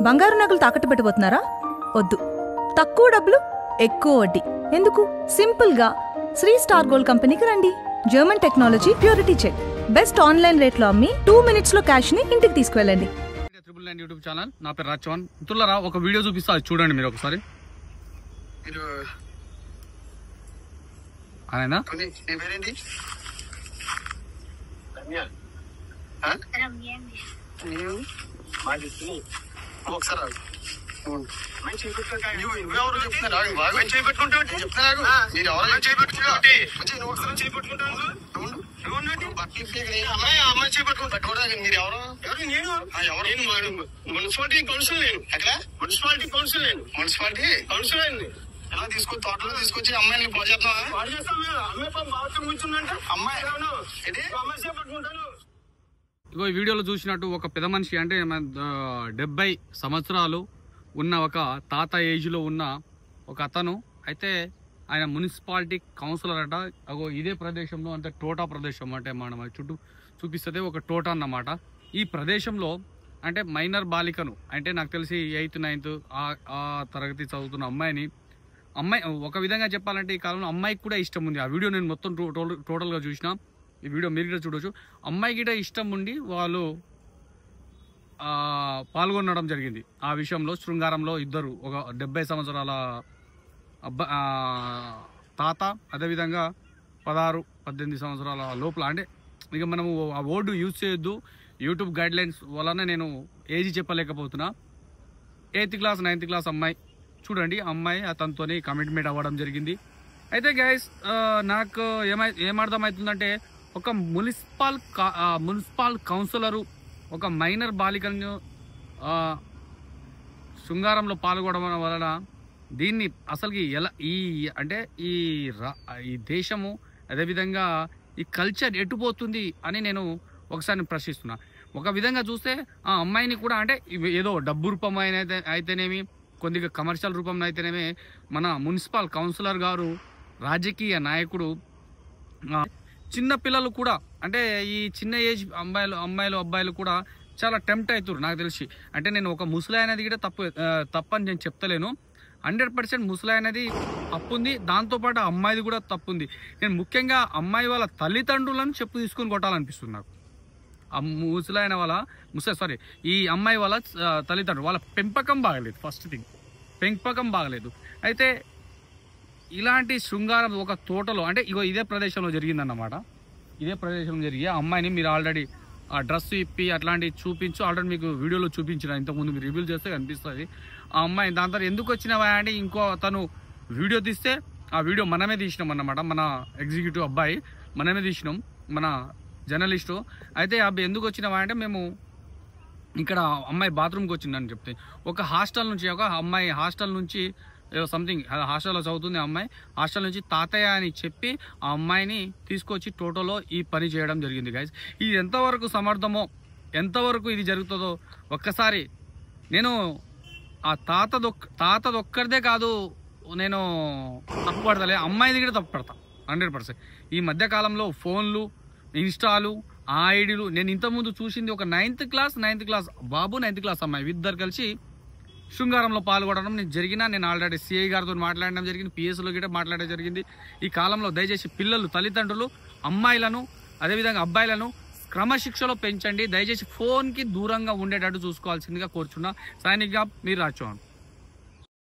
బంగారు నగలు తాకట్టు పెట్టబోతున్నారా? వద్దు. తక్కువ డబ్బులు ఎక్కువ వడ్డీ ఎందుకు? సింపుల్ గా శ్రీ స్టార్ గోల్డ్ కంపెనీకి రండి. German technology, purity check, best online రేట్లో అమ్మి 2 minutes లో క్యాష్ ని ఇంటికి తీసుకువెళ్ళండి. త్రిబుల్9 యూట్యూబ్ ఛానల్, నా పేరు రాజ్ చౌహాన్. మిత్రులారా, ఒక వీడియో చూపిస్తా, చూడండి మీరు ఒకసారి. ఆయన మున్సిపాలిటీ కౌన్సిల్ మున్సిపాలిటీ కౌన్సిల్ అండి. ఎలా తీసుకొని తోటలో తీసుకొచ్చి అమ్మాయిని పాడు ఇగో ఈ వీడియోలో చూసినట్టు ఒక పెద్ద మనిషి, అంటే 70 సంవత్సరాలు ఉన్న ఒక తాత ఏజ్లో ఉన్న ఒక అతను, అయితే ఆయన మున్సిపాలిటీ కౌన్సిలర్ అట. అగో ఇదే ప్రదేశంలో, అంటే టోటా ప్రదేశం, అంటే మనం చుట్టూ చూపిస్తుంది ఒక టోటా అన్నమాట. ఈ ప్రదేశంలో అంటే మైనర్ బాలికను, అంటే నాకు తెలిసి 8th 9th ఆ తరగతి చదువుతున్న అమ్మాయి ఒక విధంగా చెప్పాలంటే ఈ కాలంలో అమ్మాయికి కూడా ఇష్టం ఉంది. ఆ వీడియో నేను మొత్తం టోటల్గా చూసిన. ఈ వీడియో మీరు కూడా చూడవచ్చు. అమ్మాయికి కూడా ఇష్టం ఉండి వాళ్ళు పాల్గొనడం జరిగింది ఆ విషయంలో. శృంగారంలో ఇద్దరు, ఒక 70 సంవత్సరాల తాత, అదేవిధంగా 16-18 సంవత్సరాల లోపల. అంటే ఇక మనము ఆ వర్డ్ యూజ్ చేయొద్దు, యూట్యూబ్ గైడ్లైన్స్ వలన నేను age చెప్పలేకపోతున్నా. 8th class 9th class అమ్మాయి, చూడండి. అమ్మాయి అతనితో కమిట్మెంట్ అవ్వడం జరిగింది. అయితే గైస్, నాకు ఏమర్థమవుతుందంటే, ఒక మున్సిపల్ కౌన్సిలరు ఒక మైనర్ బాలికలను శృంగారంలో పాల్గొనడం వలన దీన్ని అసలుకి ఎలా అంటే ఈ దేశము, అదేవిధంగా ఈ కల్చర్ ఎటుపోతుంది అని నేను ఒకసారి ప్రశ్నిస్తున్నా. ఒక విధంగా చూస్తే ఆ అమ్మాయిని కూడా, అంటే ఏదో డబ్బు రూపం అయితేనేమి, కొద్దిగా కమర్షియల్ రూపంలో అయితేనేమి, మన మున్సిపల్ కౌన్సిలర్ గారు, రాజకీయ నాయకుడు, చిన్న పిల్లలు కూడా, అంటే ఈ చిన్న ఏజ్ అమ్మాయిలు అబ్బాయిలు కూడా చాలా టెంప్ట్ అవుతారు నాకు తెలిసి. అంటే నేను ఒక ముసలి అనేది కూడా తప్పని నేను చెప్తలేను. 100% ముసలి అనేది తప్పుంది, దాంతోపాటు అమ్మాయిది కూడా తప్పుంది. నేను ముఖ్యంగా అమ్మాయి వాళ్ళ తల్లిదండ్రులను చెప్పు తీసుకొని కొట్టాలనిపిస్తుంది నాకు. ఈ అమ్మాయి వాళ్ళ తల్లిదండ్రులు, వాళ్ళ పెంపకం బాగలేదు. ఫస్ట్ థింగ్, పెంపకం బాగలేదు. అయితే ఇలాంటి శృంగారం ఒక తోటలో, అంటే ఇదే ప్రదేశంలో జరిగిందన్నమాట. ఇదే ప్రదేశంలో జరిగి ఆ అమ్మాయిని మీరు ఆల్రెడీ ఆ డ్రెస్ ఇప్పి అట్లాంటివి చూపించు, ఆల్రెడీ మీకు వీడియోలో చూపించిన, ఇంతకుముందు మీరు రివ్యూలు చేస్తే కనిపిస్తుంది ఆ అమ్మాయి. దాని తర్వాత ఎందుకు వచ్చినావా అంటే, ఇంకో తను వీడియో తీస్తే ఆ వీడియో మనమే తీసినాం అన్నమాట. మన ఎగ్జిక్యూటివ్ అబ్బాయి మనమే తీసినాం, మన జర్నలిస్టు. అయితే అబ్బాయి ఎందుకు వచ్చినావా అంటే, మేము ఇక్కడ అమ్మాయి బాత్రూమ్కి వచ్చిందని చెప్తే, ఒక అమ్మాయి హాస్టల్ నుంచి సంథింగ్ హాస్టల్లో చదువుతుంది. ఆ అమ్మాయి హాస్టల్ నుంచి తాతయ్య అని చెప్పి ఆ అమ్మాయిని తీసుకొచ్చి టోటోలో ఈ పని చేయడం జరిగింది గైస్. ఇది ఎంతవరకు సమర్థమో, ఎంతవరకు ఇది జరుగుతుందో ఒక్కసారి నేను ఆ తాతదొక్కడిదే కాదు, నేను తప్పు పడతలే, అమ్మాయిది కూడా తప్పు పడతా 100%. ఈ మధ్యకాలంలో ఫోన్లు, ఇన్స్టాలు, ఆ ఐడీలు, నేను ఇంతకుముందు చూసింది ఒక 9th క్లాస్ బాబు, 9th క్లాస్ అమ్మాయి, ఇద్దరు కలిసి శృంగారంలో పాల్గొనడం నేను ఆల్రెడీ సిఐ గారితో మాట్లాడడం జరిగింది, పిఎస్లో కూడా మాట్లాడడం జరిగింది. ఈ కాలంలో దయచేసి పిల్లలు, తల్లిదండ్రులు అమ్మాయిలను, అదేవిధంగా అబ్బాయిలను క్రమశిక్షలో పెంచండి. దయచేసి ఫోన్కి దూరంగా ఉండేటట్టు చూసుకోవాల్సిందిగా కోరుచున్నా. సైనిక్గా మీరు రాజ్ చౌహాన్.